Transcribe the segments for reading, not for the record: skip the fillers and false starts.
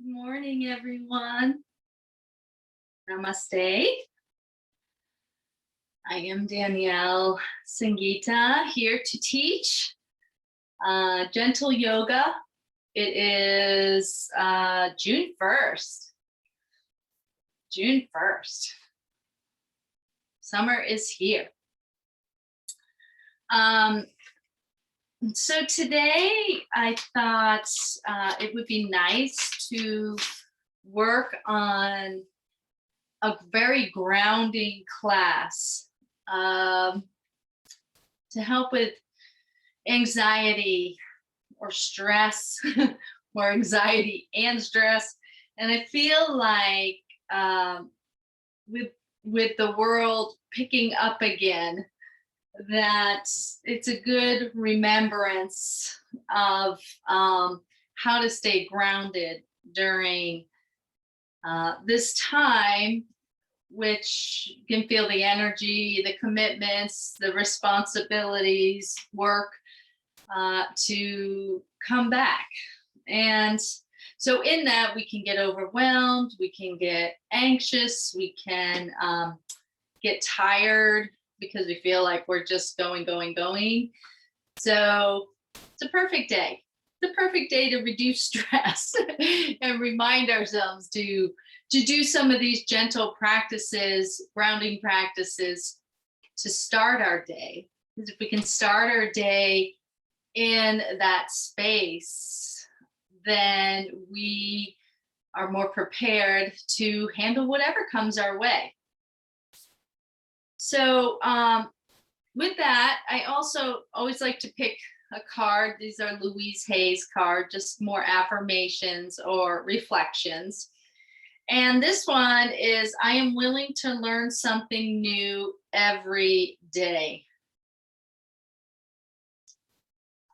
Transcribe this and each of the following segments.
Good morning, everyone. Namaste. I am Danielle Sangeeta here to teach gentle yoga. It is June 1st. June 1st. Summer is here. So today I thought it would be nice to work on a very grounding class to help with anxiety or stress, or anxiety and stress. And I feel like with the world picking up again, that it's a good remembrance of how to stay grounded during this time, which can feel the energy, the commitments, the responsibilities, work to come back. And so in that, we can get overwhelmed, we can get anxious, we can get tired because we feel like we're just going. So it's a perfect day. It's a perfect day to reduce stress and remind ourselves to do some of these gentle practices, grounding practices to start our day. Because if we can start our day in that space, then we are more prepared to handle whatever comes our way. So with that, I also always like to pick a card. These are Louise Hay's card, just more affirmations or reflections. And this one is, I am willing to learn something new every day.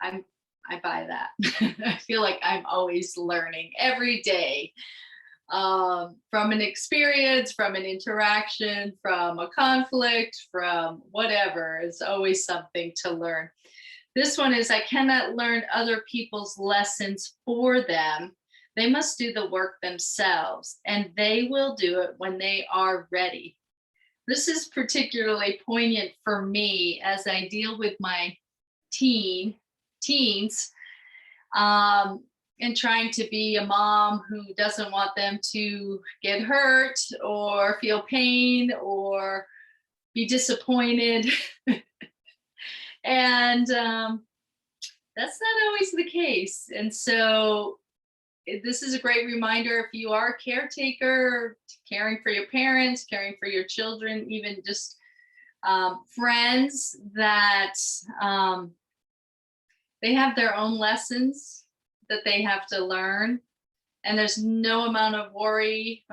I buy that. I feel like I'm always learning every day. From an experience, from an interaction, from a conflict, from whatever, is always something to learn. This one is, I cannot learn other people's lessons for them. They must do the work themselves, and they will do it when they are ready. This is particularly poignant for me as I deal with my teens. And trying to be a mom who doesn't want them to get hurt or feel pain or be disappointed. And that's not always the case. And so this is a great reminder, if you are a caretaker, caring for your parents, caring for your children, even just friends, that they have their own lessons that they have to learn, and there's no amount of worry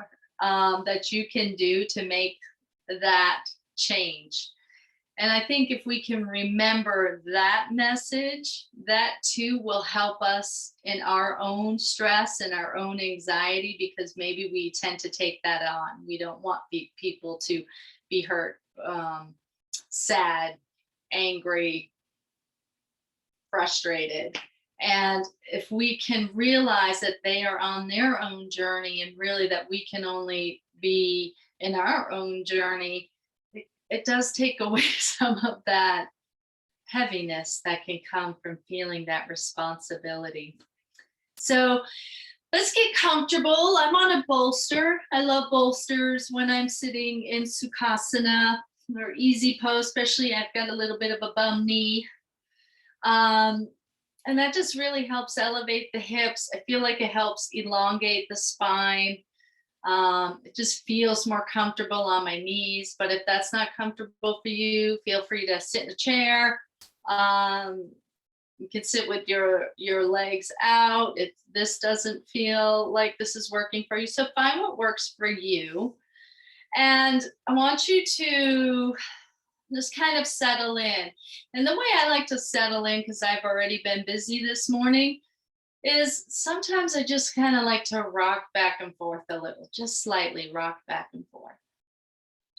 that you can do to make that change. And I think if we can remember that message, that too will help us in our own stress and our own anxiety, because maybe we tend to take that on. We don't want people to be hurt, sad, angry, frustrated. And if we can realize that they are on their own journey, and really that we can only be in our own journey, it does take away some of that heaviness that can come from feeling that responsibility. So let's get comfortable. I'm on a bolster. I love bolsters when I'm sitting in Sukhasana or easy pose, especially I've got a little bit of a bum knee. And that just really helps elevate the hips. I feel like it helps elongate the spine. It just feels more comfortable on my knees. But if that's not comfortable for you, feel free to sit in a chair. You can sit with your legs out. If this doesn't feel like this is working for you, so find what works for you. And I want you to just kind of settle in. And the way I like to settle in, because I've already been busy this morning, is sometimes I just kind of like to rock back and forth a little, just slightly rock back and forth,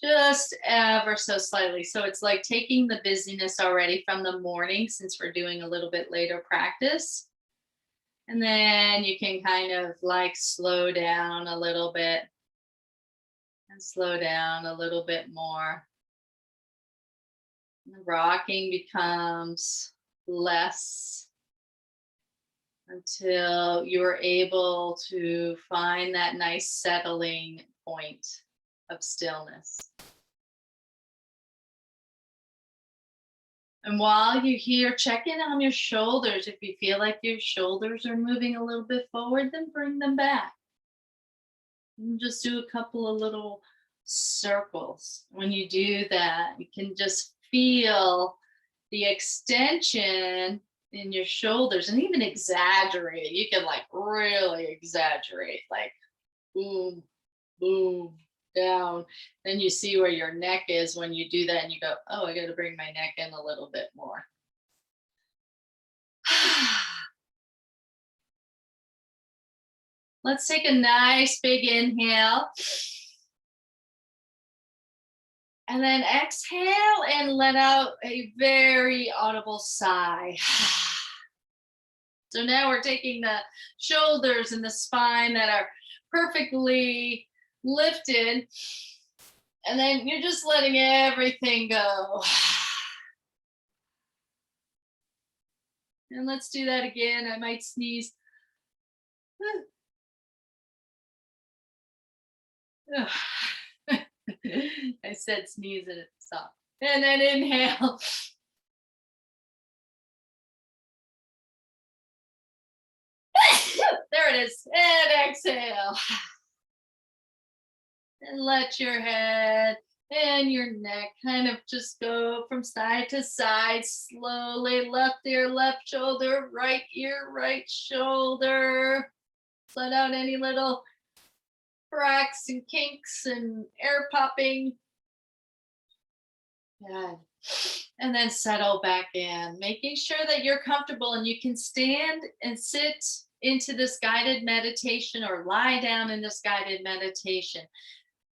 just ever so slightly. So it's like taking the busyness already from the morning, since we're doing a little bit later practice, And then you can kind of like slow down a little bit and slow down a little bit more. The rocking becomes less until you're able to find that nice settling point of stillness. And while you're here, check in on your shoulders. If you feel like your shoulders are moving a little bit forward, then bring them back. And just do a couple of little circles. When you do that, you can just feel the extension in your shoulders and even exaggerate. You can like really exaggerate, like boom, boom, down. Then you see where your neck is when you do that, and you go, oh, I got to bring my neck in a little bit more. Let's take a nice big inhale. And then exhale and let out a very audible sigh. So now we're taking the shoulders and the spine that are perfectly lifted. And then you're just letting everything go. And let's do that again. I might sneeze. I said sneeze and it stopped. And then inhale. There it is. And exhale. And let your head and your neck kind of just go from side to side slowly. Left ear, left shoulder, right ear, right shoulder. Let out any little cracks and kinks and air popping. Good. And then settle back in, making sure that you're comfortable and you can stand and sit into this guided meditation or lie down in this guided meditation.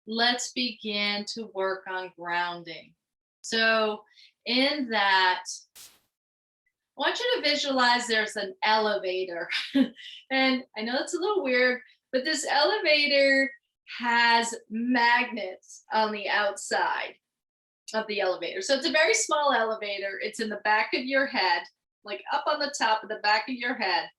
Let's begin to work on grounding. So in that, I want you to visualize there's an elevator. And I know it's a little weird, but this elevator has magnets on the outside of the elevator. So it's a very small elevator. It's in the back of your head, like up on the top of the back of your head.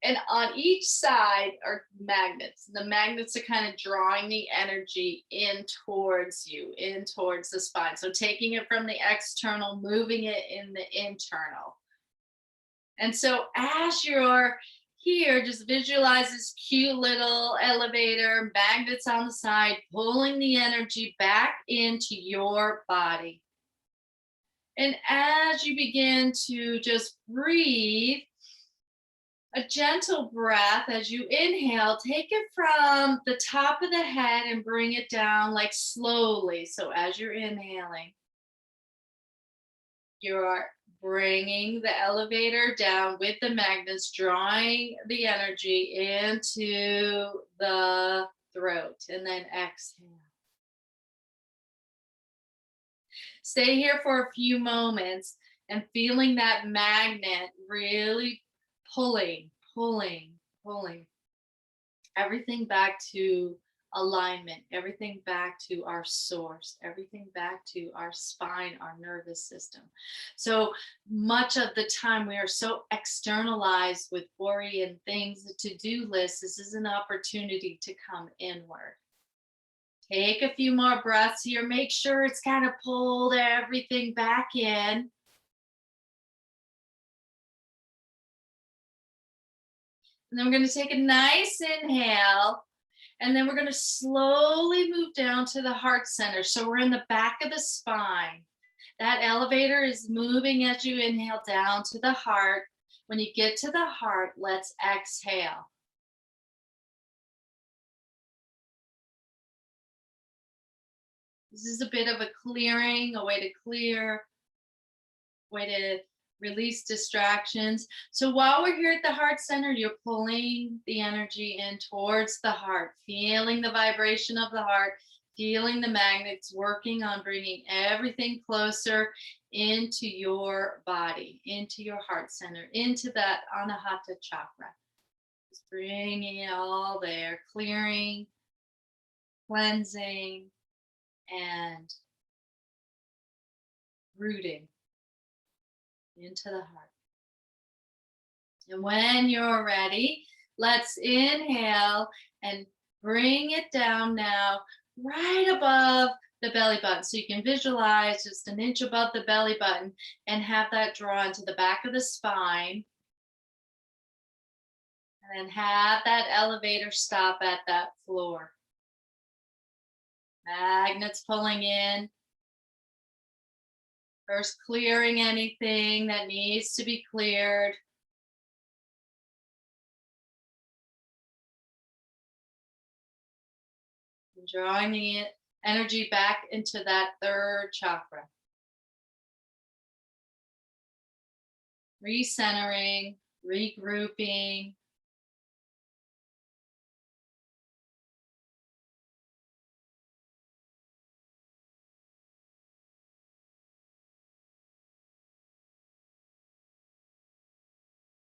And on each side are magnets. The magnets are kind of drawing the energy in towards you, in towards the spine. So taking it from the external, moving it in the internal. And so as you're here, just visualize this cute little elevator, magnets on the side, pulling the energy back into your body. And as you begin to just breathe, a gentle breath as you inhale, take it from the top of the head and bring it down like slowly. So as you're inhaling, you're bringing the elevator down with the magnets, drawing the energy into the throat, and then exhale. Stay here for a few moments and feeling that magnet really pulling everything back to alignment, everything back to our source, everything back to our spine, our nervous system. So much of the time we are so externalized with worry and things, the to-do list. This is an opportunity to come inward. Take a few more breaths here. Make sure it's kind of pulled everything back in. And then we're going to take a nice inhale. And then we're going to slowly move down to the heart center. So we're in the back of the spine. That elevator is moving as you inhale down to the heart. When you get to the heart, let's exhale. This is a bit of a clearing, a way to clear, way to release distractions. So while we're here at the heart center, you're pulling the energy in towards the heart, feeling the vibration of the heart, feeling the magnets working on bringing everything closer into your body, into your heart center, into that Anahata chakra. Just bringing it all there, clearing, cleansing, and rooting into the heart. And when you're ready, let's inhale and bring it down now, right above the belly button. So you can visualize just an inch above the belly button and have that draw into the back of the spine. And then have that elevator stop at that floor. Magnets pulling in. First, clearing anything that needs to be cleared. And drawing the energy back into that third chakra. Recentering, regrouping.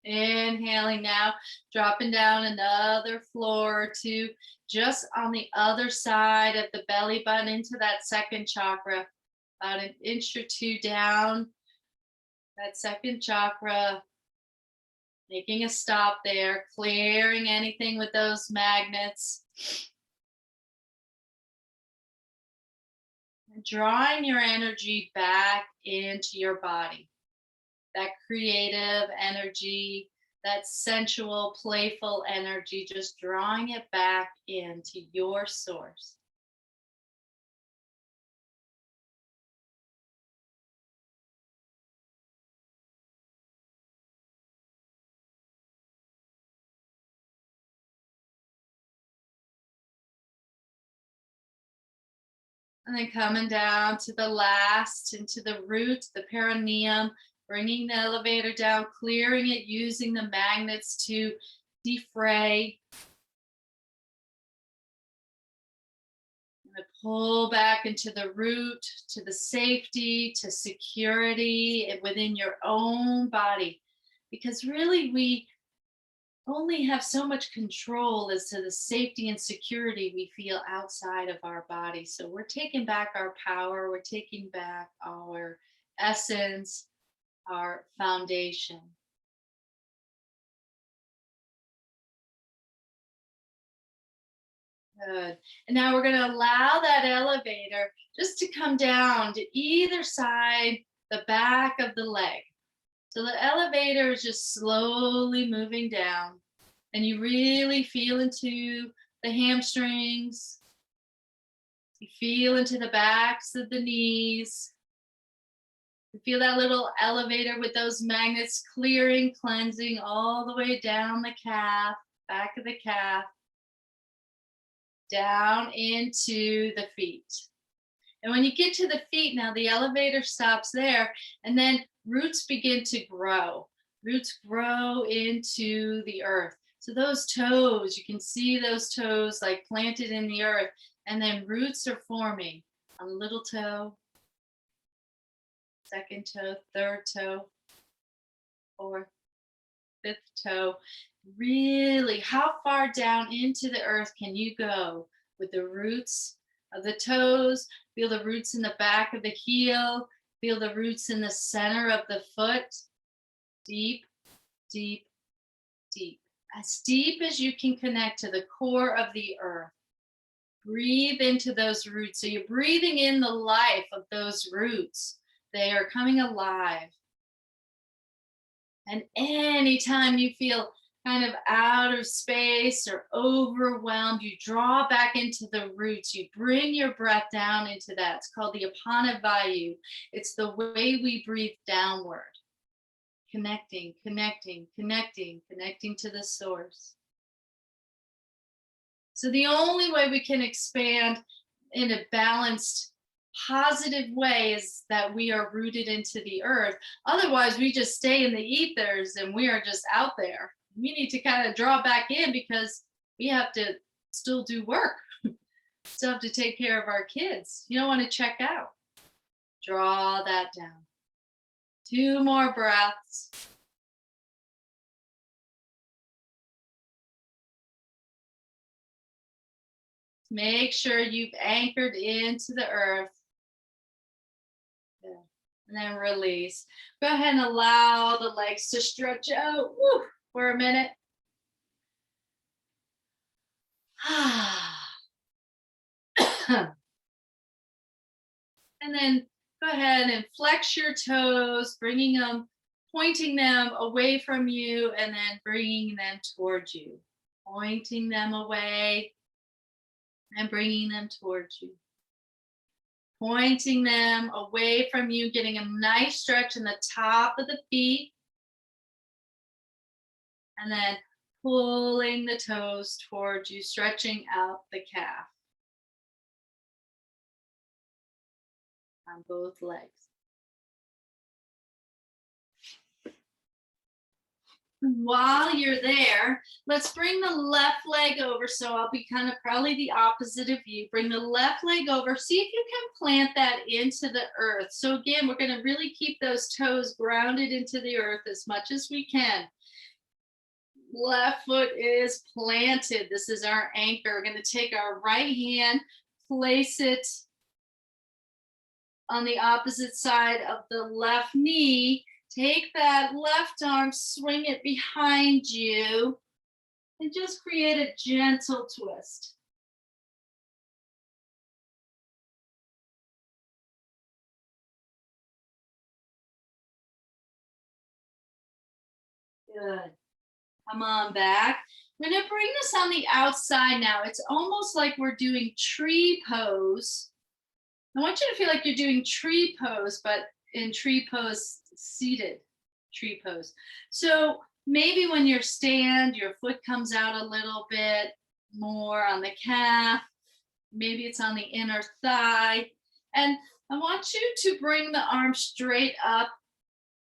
Inhaling now, dropping down another floor or two, just on the other side of the belly button into that second chakra, about an inch or two down that second chakra, making a stop there, clearing anything with those magnets. And drawing your energy back into your body. That creative energy, that sensual, playful energy, just drawing it back into your source. And then coming down to the last, into the root, the perineum, bringing the elevator down, clearing it, using the magnets to defray. And pull back into the root, to the safety, to security within your own body. Because really, we only have so much control as to the safety and security we feel outside of our body. So we're taking back our power, we're taking back our essence, our foundation. Good. And now we're going to allow that elevator just to come down to either side, the back of the leg. So the elevator is just slowly moving down, and you really feel into the hamstrings. You feel into the backs of the knees. You feel that little elevator with those magnets clearing, cleansing all the way down the calf, back of the calf, down into the feet. And when you get to the feet now, the elevator stops there, and then roots begin to grow. Roots grow into the earth. So those toes, you can see those toes like planted in the earth, and then roots are forming on the little toe, second toe, third toe, fourth, fifth toe. Really, how far down into the earth can you go with the roots of the toes? Feel the roots in the back of the heel. Feel the roots in the center of the foot. Deep, deep, deep. As deep as you can connect to the core of the earth. Breathe into those roots. So you're breathing in the life of those roots. They are coming alive. And anytime you feel kind of out of space or overwhelmed, you draw back into the roots. You bring your breath down into that. It's called the Apana Vayu. It's the way we breathe downward. Connecting, connecting, connecting, connecting to the source. So the only way we can expand in a balanced, positive way is that we are rooted into the earth. Otherwise, we just stay in the ethers and we are just out there. We need to kind of draw back in because we have to still do work. Still have to take care of our kids. You don't want to check out. Draw that down. 2 more breaths. Make sure you've anchored into the earth. Good. And then release. Go ahead and allow the legs to stretch out for a minute. And then go ahead and flex your toes, pointing them away from you, and then bringing them towards you. Pointing them away and bringing them towards you. Pointing them away from you, getting a nice stretch in the top of the feet. And then pulling the toes towards you, stretching out the calf on both legs. While you're there, let's bring the left leg over. So I'll be kind of probably the opposite of you. Bring the left leg over. See if you can plant that into the earth. So again, we're going to really keep those toes grounded into the earth as much as we can. Left foot is planted. This is our anchor. We're going to take our right hand, place it on the opposite side of the left knee. Take that left arm, swing it behind you, and just create a gentle twist. Good. Come on back. We're going to bring this on the outside now. It's almost like we're doing tree pose. I want you to feel like you're doing tree pose, but in tree pose, seated tree pose. So maybe when you stand, your foot comes out a little bit more on the calf. Maybe it's on the inner thigh. And I want you to bring the arm straight up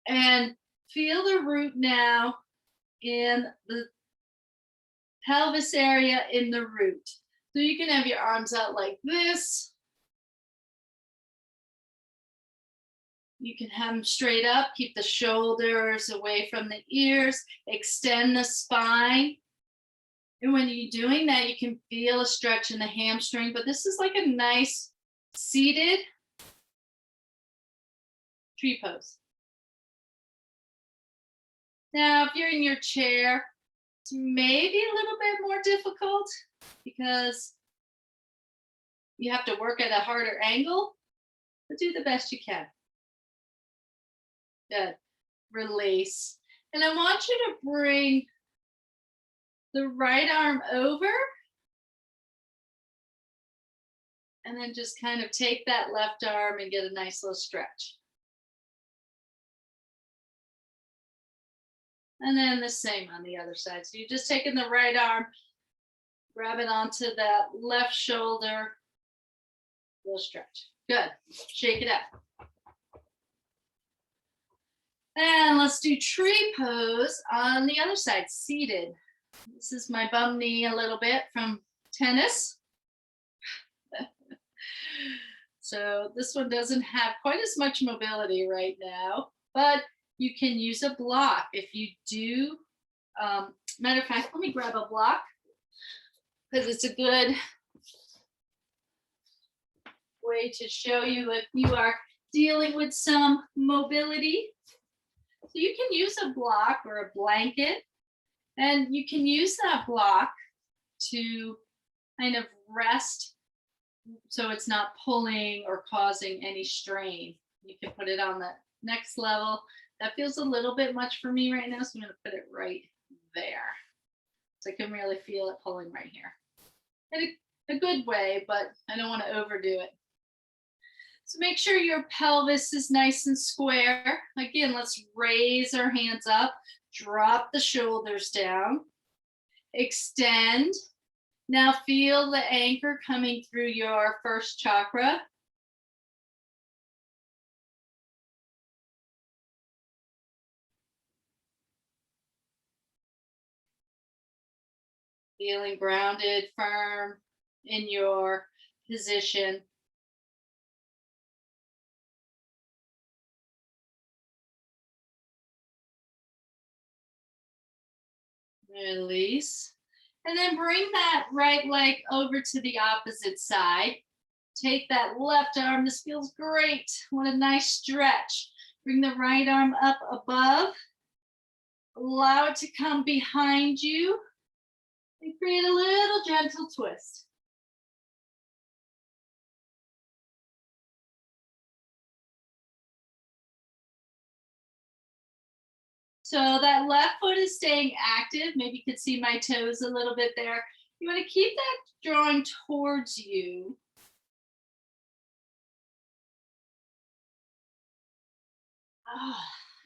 and feel the root now in the pelvis area in the root. So you can have your arms out like this. You can have them straight up, keep the shoulders away from the ears, extend the spine. And when you're doing that, you can feel a stretch in the hamstring, but this is like a nice seated tree pose. Now, if you're in your chair, it's maybe a little bit more difficult because you have to work at a harder angle, but do the best you can. Good. Release. And I want you to bring the right arm over and then just kind of take that left arm and get a nice little stretch. And then the same on the other side. So you're just taking the right arm, grab it onto that left shoulder, little stretch. Good. Shake it up. And let's do tree pose on the other side, seated. This is my bum knee a little bit from tennis. So this one doesn't have quite as much mobility right now, but you can use a block. If you do, matter of fact, let me grab a block because it's a good way to show you if you are dealing with some mobility. So you can use a block or a blanket, and you can use that block to kind of rest so it's not pulling or causing any strain. You can put it on the next level. That feels a little bit much for me right now, so I'm going to put it right there. So I can really feel it pulling right here. In a good way, but I don't want to overdo it. So make sure your pelvis is nice and square. Again, let's raise our hands up, drop the shoulders down, extend. Now feel the anchor coming through your first chakra. Feeling grounded, firm in your position. Release. And then bring that right leg over to the opposite side. Take that left arm. This feels great. What a nice stretch. Bring the right arm up above. Allow it to come behind you. And create a little gentle twist. So that left foot is staying active. Maybe you could see my toes a little bit there. You want to keep that drawing towards you.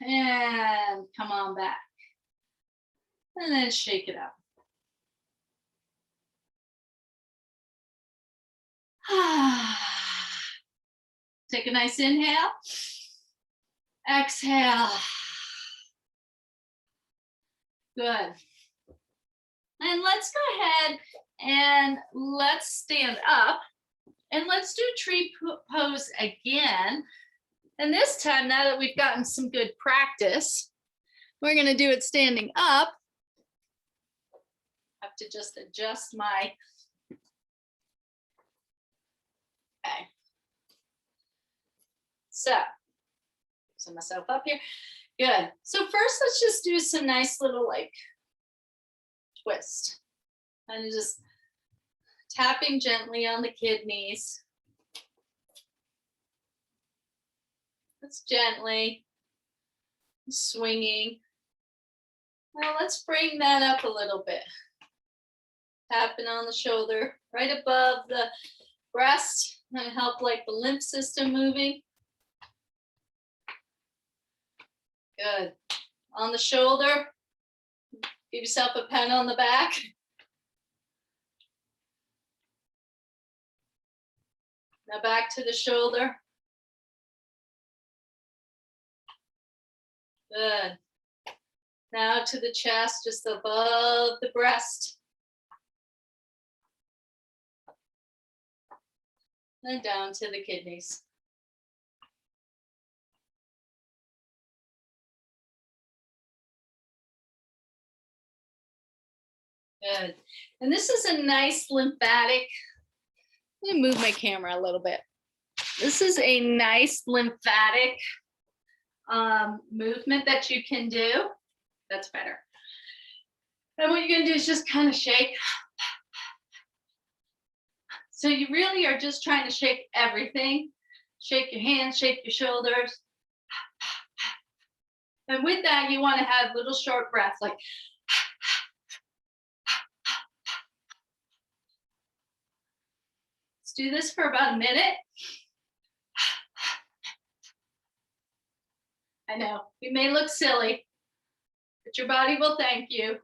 And come on back. And then shake it up. Take a nice inhale. Exhale. Good. And let's go ahead and let's stand up and let's do tree pose again. And this time, now that we've gotten some good practice, we're going to do it standing up. I have to just adjust my, okay. So, set myself up here. Good. So first, let's just do some nice little like twist. And just tapping gently on the kidneys. Just gently swinging. Now let's bring that up a little bit. Tapping on the shoulder, right above the breast. Gonna help like the lymph system moving. Good. On the shoulder, give yourself a pat on the back. Now back to the shoulder. Good. Now to the chest, just above the breast. And down to the kidneys. Good. And this is a nice lymphatic. Let me move my camera a little bit. This is a nice lymphatic movement that you can do. That's better. And what you're going to do is just kind of shake. So you really are just trying to shake everything. Shake your hands, shake your shoulders. And with that, you want to have little short breaths like. Let's do this for about a minute. I know, we may look silly, but your body will thank you.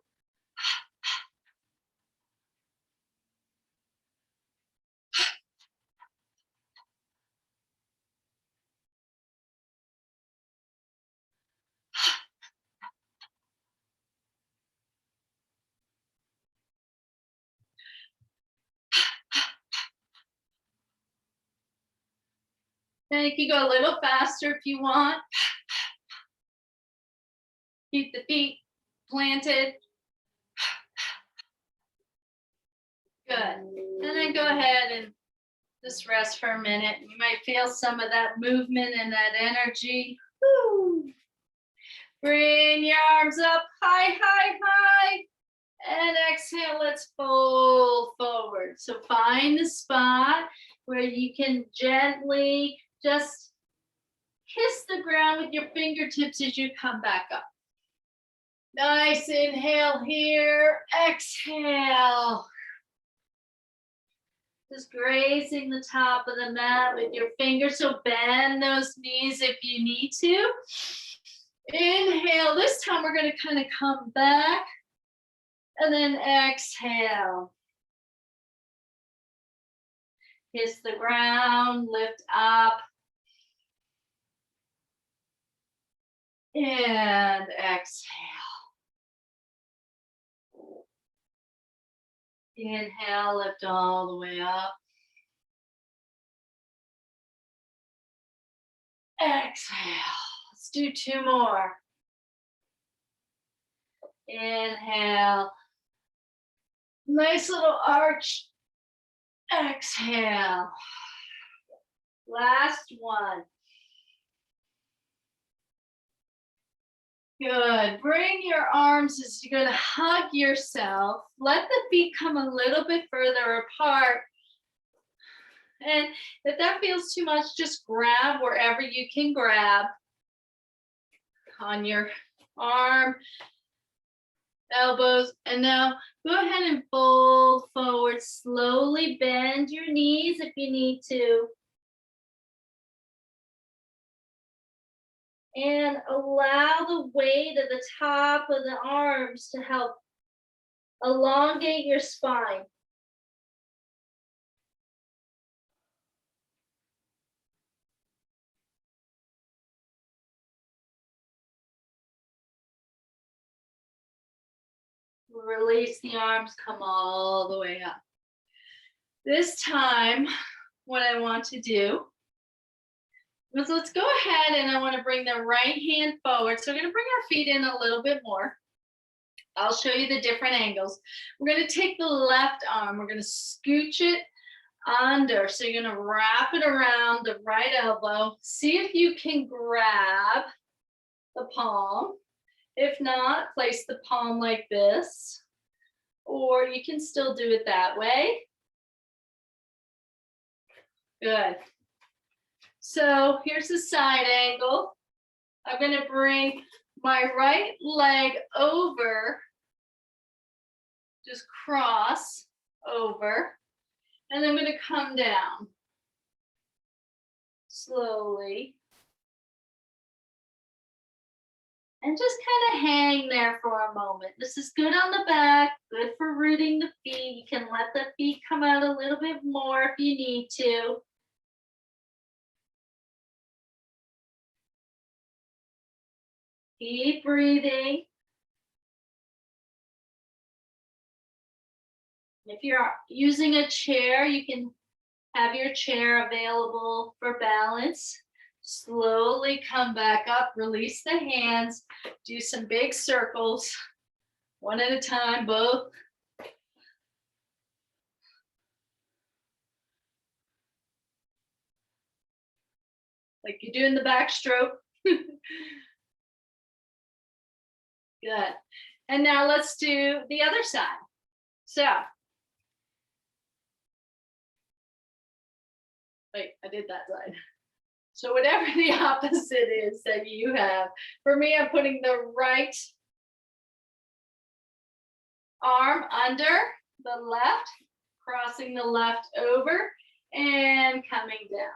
And you can go a little faster if you want. Keep the feet planted. Good. And then go ahead and just rest for a minute. You might feel some of that movement and that energy. Woo. Bring your arms up high, high, high. And exhale, let's fold forward. So find the spot where you can gently just kiss the ground with your fingertips as you come back up. Nice inhale here, exhale. Just grazing the top of the mat with your fingers, so bend those knees if you need to. Inhale, this time we're gonna kind of come back and then exhale. Kiss the ground, lift up. And exhale. Inhale, lift all the way up. Exhale. Let's do two more. Inhale. Nice little arch. Exhale. Last one. Good. Bring your arms as you're going to hug yourself. Let the feet come a little bit further apart. And if that feels too much, just grab wherever you can grab on your arm, elbows. And now go ahead and fold forward. Slowly bend your knees if you need to. And allow the weight of the top of the arms to help elongate your spine. Release the arms, come all the way up. This time, what I want to do is let's go ahead and I want to bring the right hand forward. So we're going to bring our feet in a little bit more. I'll show you the different angles. We're going to take the left arm. We're going to scooch it under. So you're going to wrap it around the right elbow. See if you can grab the palm. If not, place the palm like this, or you can still do it that way. Good. So here's the side angle. I'm going to bring my right leg over, just cross over, and then I'm going to come down slowly. And just kind of hang there for a moment. This is good on the back, good for rooting the feet. You can let the feet come out a little bit more if you need to. Keep breathing. If you're using a chair, you can have your chair available for balance. Slowly come back up, release the hands, do some big circles, one at a time, both. Like you do in the backstroke. Good. And now let's do the other side. So, wait, I did that side. So whatever the opposite is that you have, for me, I'm putting the right arm under the left, crossing the left over, and coming down.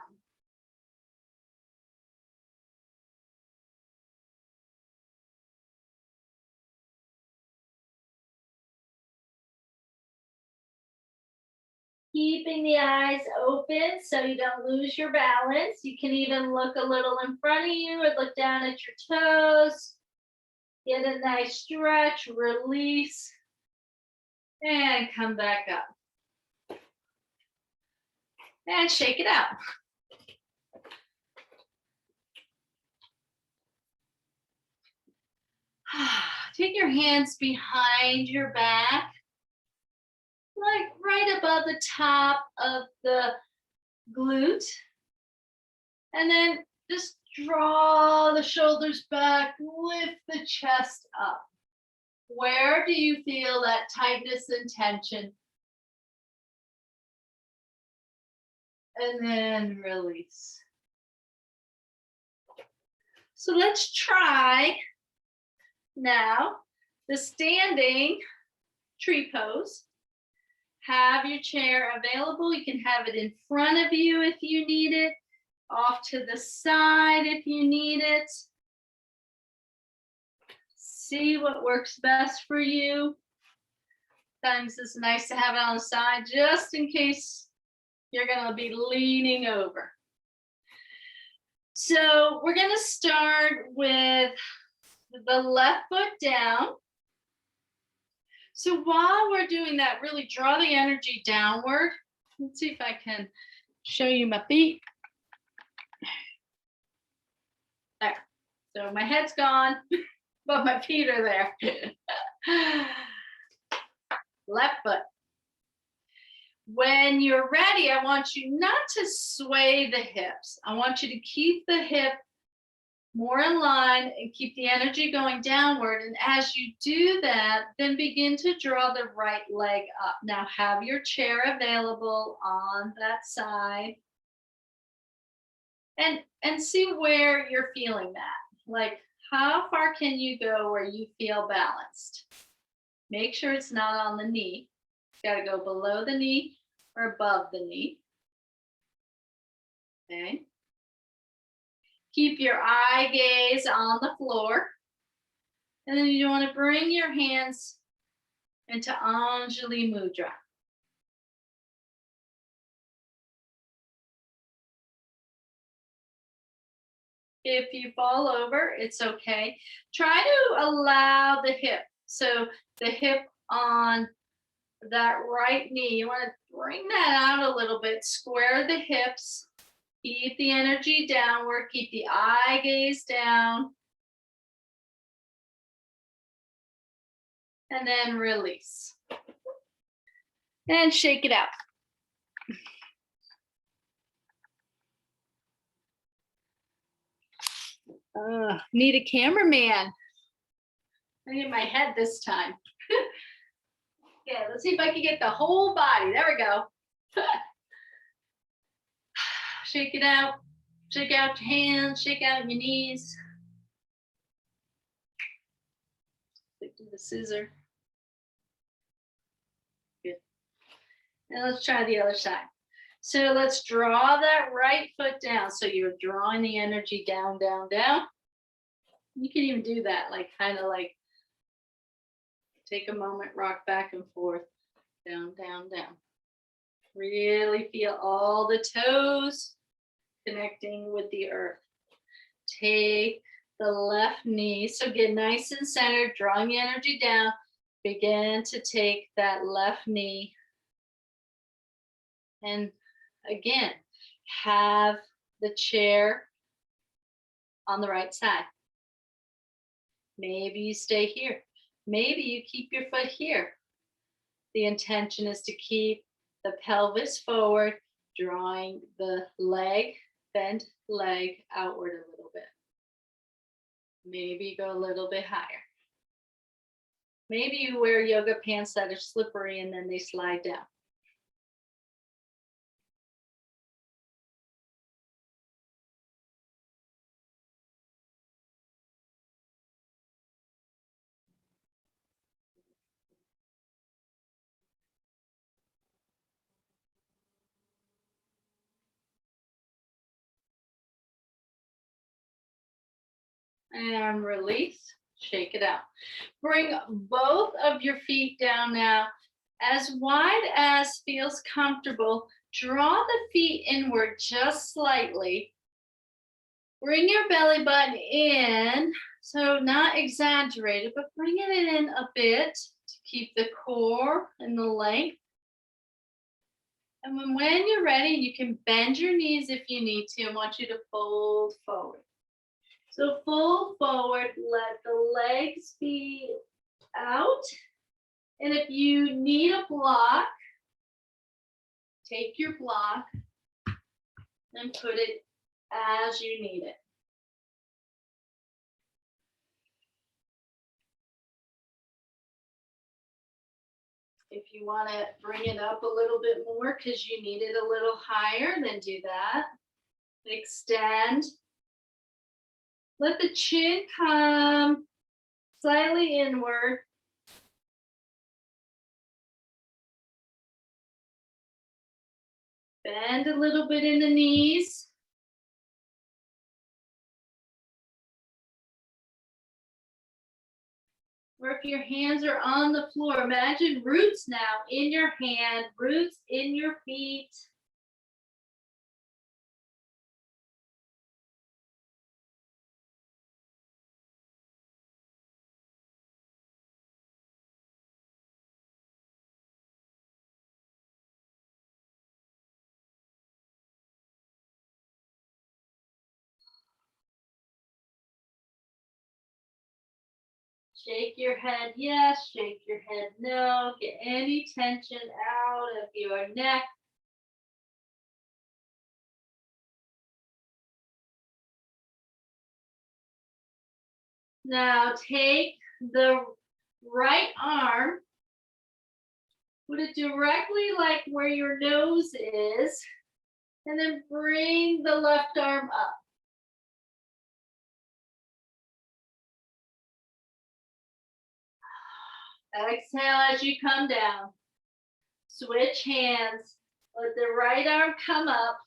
Keeping the eyes open so you don't lose your balance. You can even look a little in front of you or look down at your toes. Get a nice stretch, release, and come back up. And shake it out. Take your hands behind your back, like right above the top of the glute. And then just draw the shoulders back, lift the chest up. Where do you feel that tightness and tension? And then release. So let's try now the standing tree pose. Have your chair available. You can have it in front of you if you need it, off to the side if you need it. See what works best for you. Sometimes it's nice to have it on the side just in case you're going to be leaning over. So we're going to start with the left foot down. So while we're doing that, really draw the energy downward. Let's see if I can show you my feet. There. So my head's gone, but my feet are there. Left foot. When you're ready, I want you not to sway the hips. I want you to keep the hip more in line and keep the energy going downward. And as you do that, then begin to draw the right leg up. Now have your chair available on that side and see where you're feeling that. Like, how far can you go where you feel balanced? Make sure it's not on the knee. Got to go below the knee or above the knee. Okay. Keep your eye gaze on the floor. And then you want to bring your hands into Anjali Mudra. If you fall over, it's okay. Try to allow the hip. So the hip on that right knee, you want to bring that out a little bit. Square the hips. Keep the energy downward. Keep the eye gaze down. And then release. And shake it out. Need a cameraman. I need my head this time. Okay, let's see if I can get the whole body. There we go. Shake it out. Shake out your hands. Shake out your knees. Stick to the scissor. Good. And let's try the other side. So let's draw that right foot down. So you're drawing the energy down, down, down. You can even do that, like kind of like take a moment, rock back and forth, down, down, down. Really feel all the toes connecting with the earth. Take the left knee, so get nice and centered, drawing the energy down. Begin to take that left knee. And again, have the chair on the right side. Maybe you stay here. Maybe you keep your foot here. The intention is to keep the pelvis forward, drawing the leg, bent leg outward a little bit. Maybe go a little bit higher. Maybe you wear yoga pants that are slippery and then they slide down. And release, shake it out. Bring both of your feet down now, as wide as feels comfortable. Draw the feet inward just slightly. Bring your belly button in, so not exaggerated, but bring it in a bit to keep the core and the length. And when you're ready, you can bend your knees if you need to. I want you to fold forward. So fold forward, let the legs be out. And if you need a block, take your block and put it as you need it. If you want to bring it up a little bit more because you need it a little higher, then do that. Extend. Let the chin come slightly inward. Bend a little bit in the knees. Or if your hands are on the floor, imagine roots now in your hand, roots in your feet. Shake your head yes, shake your head no. Get any tension out of your neck. Now take the right arm, put it directly like where your nose is, and then bring the left arm up. Exhale as you come down. Switch hands. Let the right arm come up.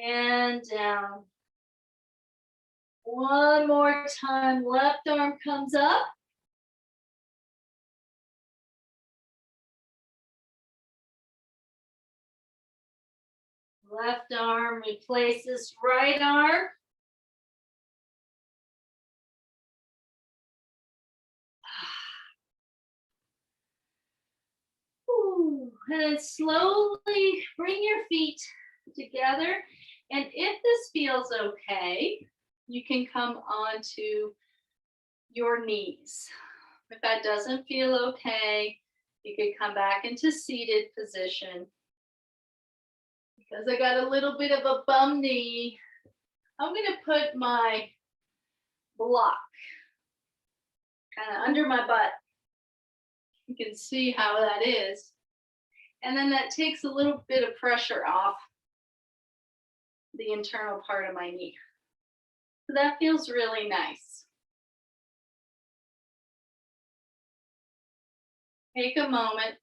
And down. One more time. Left arm comes up. Left arm replaces right arm. And then slowly bring your feet together. And if this feels okay, you can come onto your knees. If that doesn't feel okay, you could come back into seated position. Because I got a little bit of a bum knee, I'm going to put my block kind of under my butt. You can see how that is. And then that takes a little bit of pressure off the internal part of my knee. So that feels really nice. Take a moment.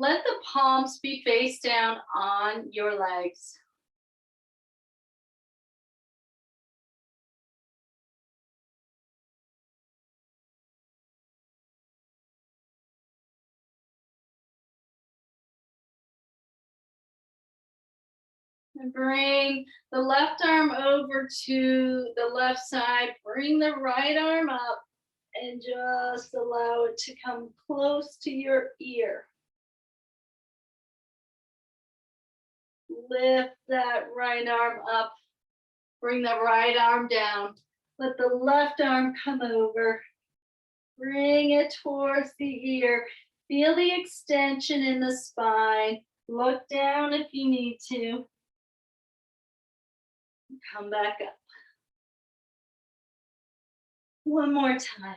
Let the palms be face down on your legs. And bring the left arm over to the left side. Bring the right arm up and just allow it to come close to your ear. Lift that right arm up. Bring the right arm down. Let the left arm come over. Bring it towards the ear. Feel the extension in the spine. Look down if you need to. Come back up. One more time.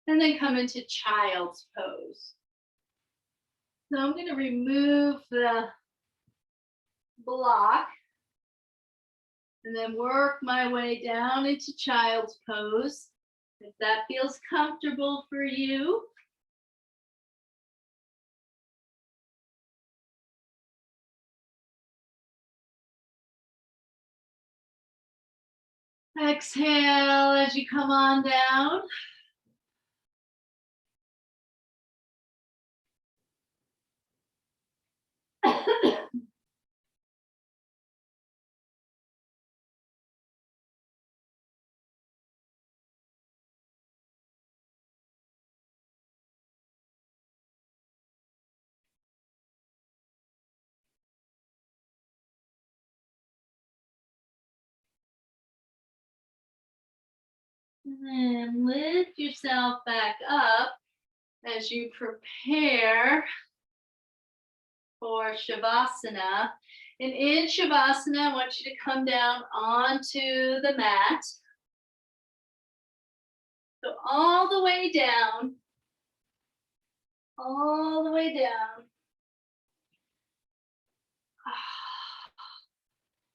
And then come into child's pose. So I'm going to remove the block and then work my way down into child's pose. If that feels comfortable for you. Exhale as you come on down. And then lift yourself back up as you prepare for Shavasana. And in Shavasana, I want you to come down onto the mat. So all the way down, all the way down.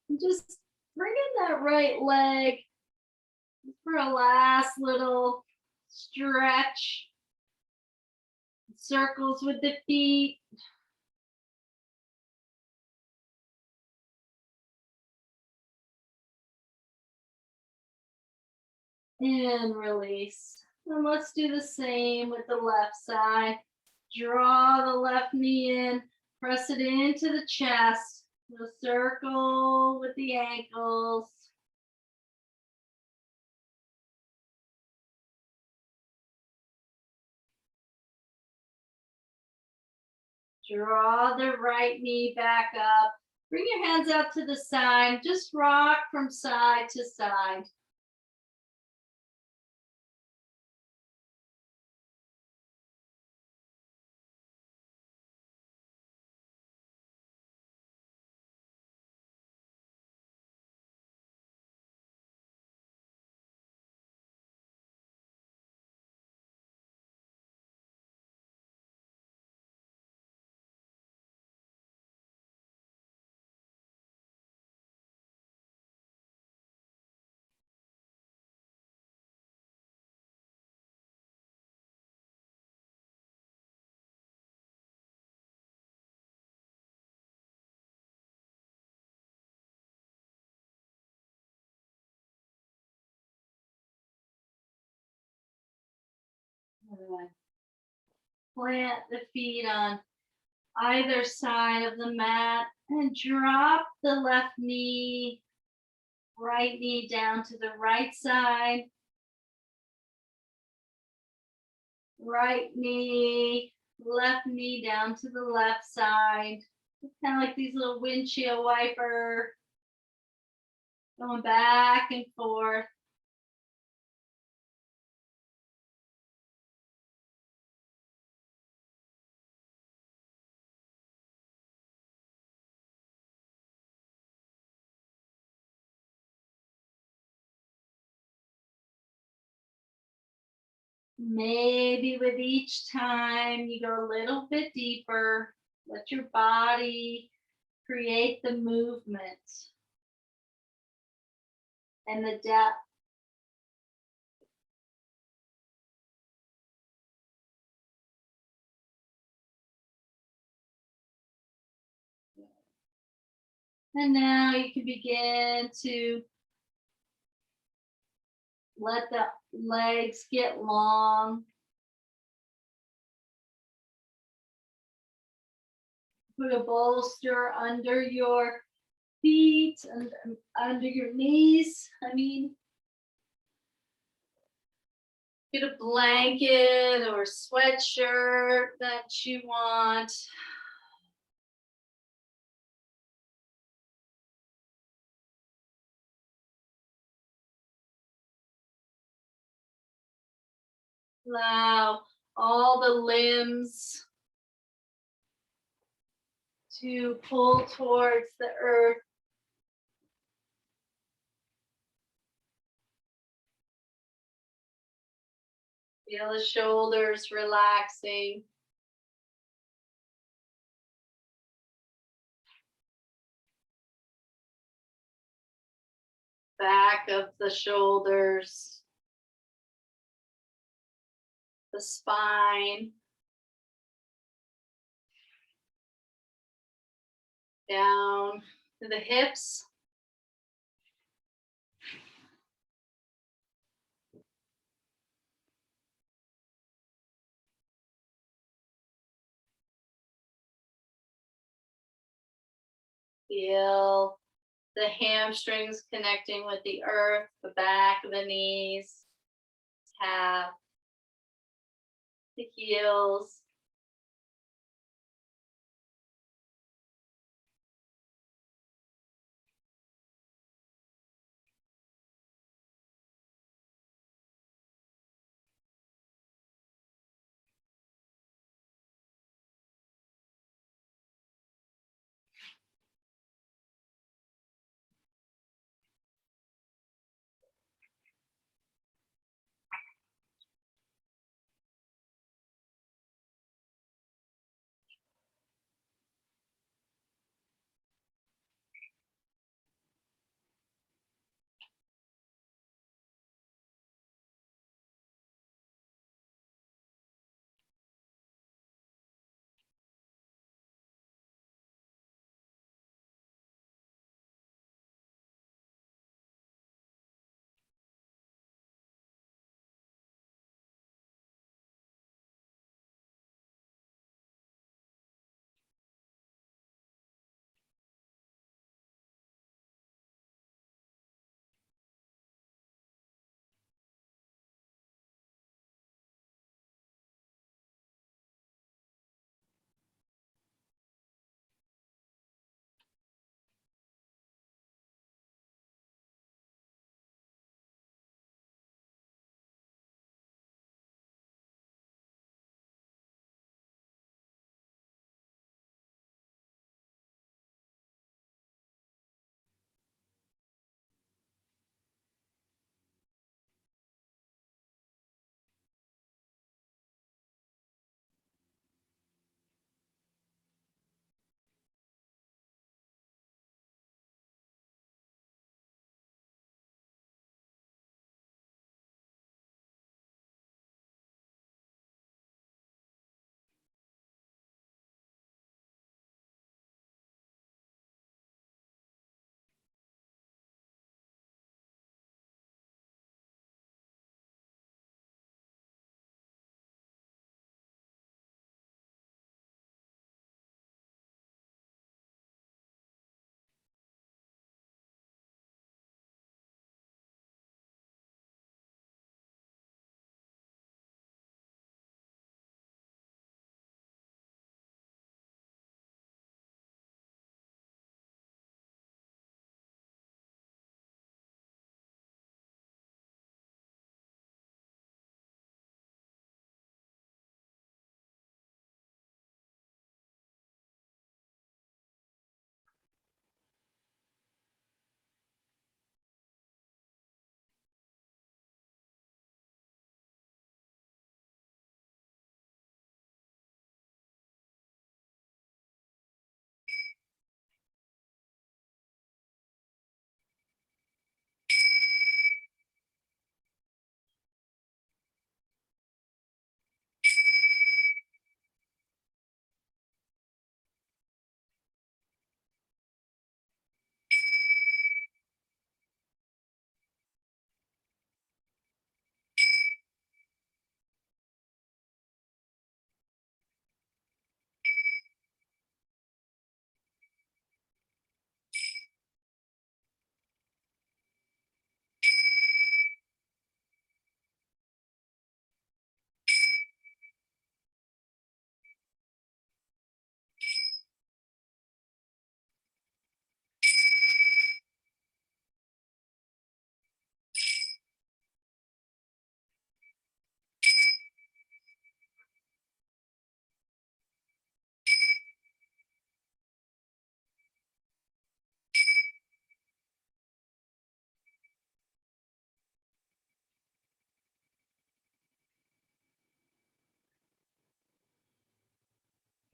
And just bring in that right leg for a last little stretch. Circles with the feet. And release. And let's do the same with the left side. Draw the left knee in, press it into the chest. A circle with the ankles. Draw the right knee back up. Bring your hands out to the side. Just rock from side to side. Plant the feet on either side of the mat and drop the left knee, right knee down to the right side, right knee, left knee down to the left side. Kind of like these little windshield wiper going back and forth. Maybe with each time you go a little bit deeper, let your body create the movement and the depth. And now you can begin to let the legs get long. Put a bolster under your feet and under your knees. Get a blanket or sweatshirt that you want. Allow all the limbs to pull towards the earth. Feel the shoulders relaxing. Back of the shoulders. The spine. Down to the hips. Feel the hamstrings connecting with the earth, the back of the knees, calf, the heels.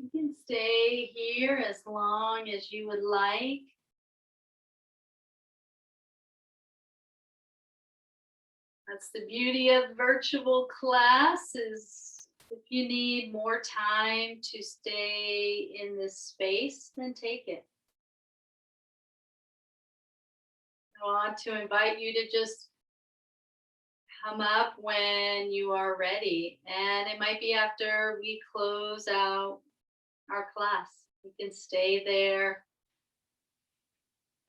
You can stay here as long as you would like. That's the beauty of virtual classes. If you need more time to stay in this space, then take it. I want to invite you to just come up when you are ready. And it might be after we close out our class. You can stay there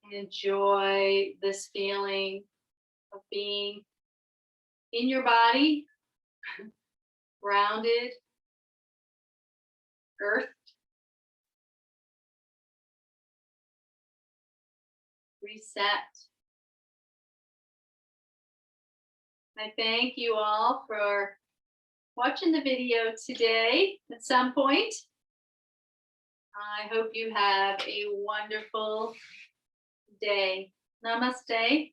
and enjoy this feeling of being in your body, grounded, earthed, reset. I thank you all for watching the video today at some point. I hope you have a wonderful day. Namaste.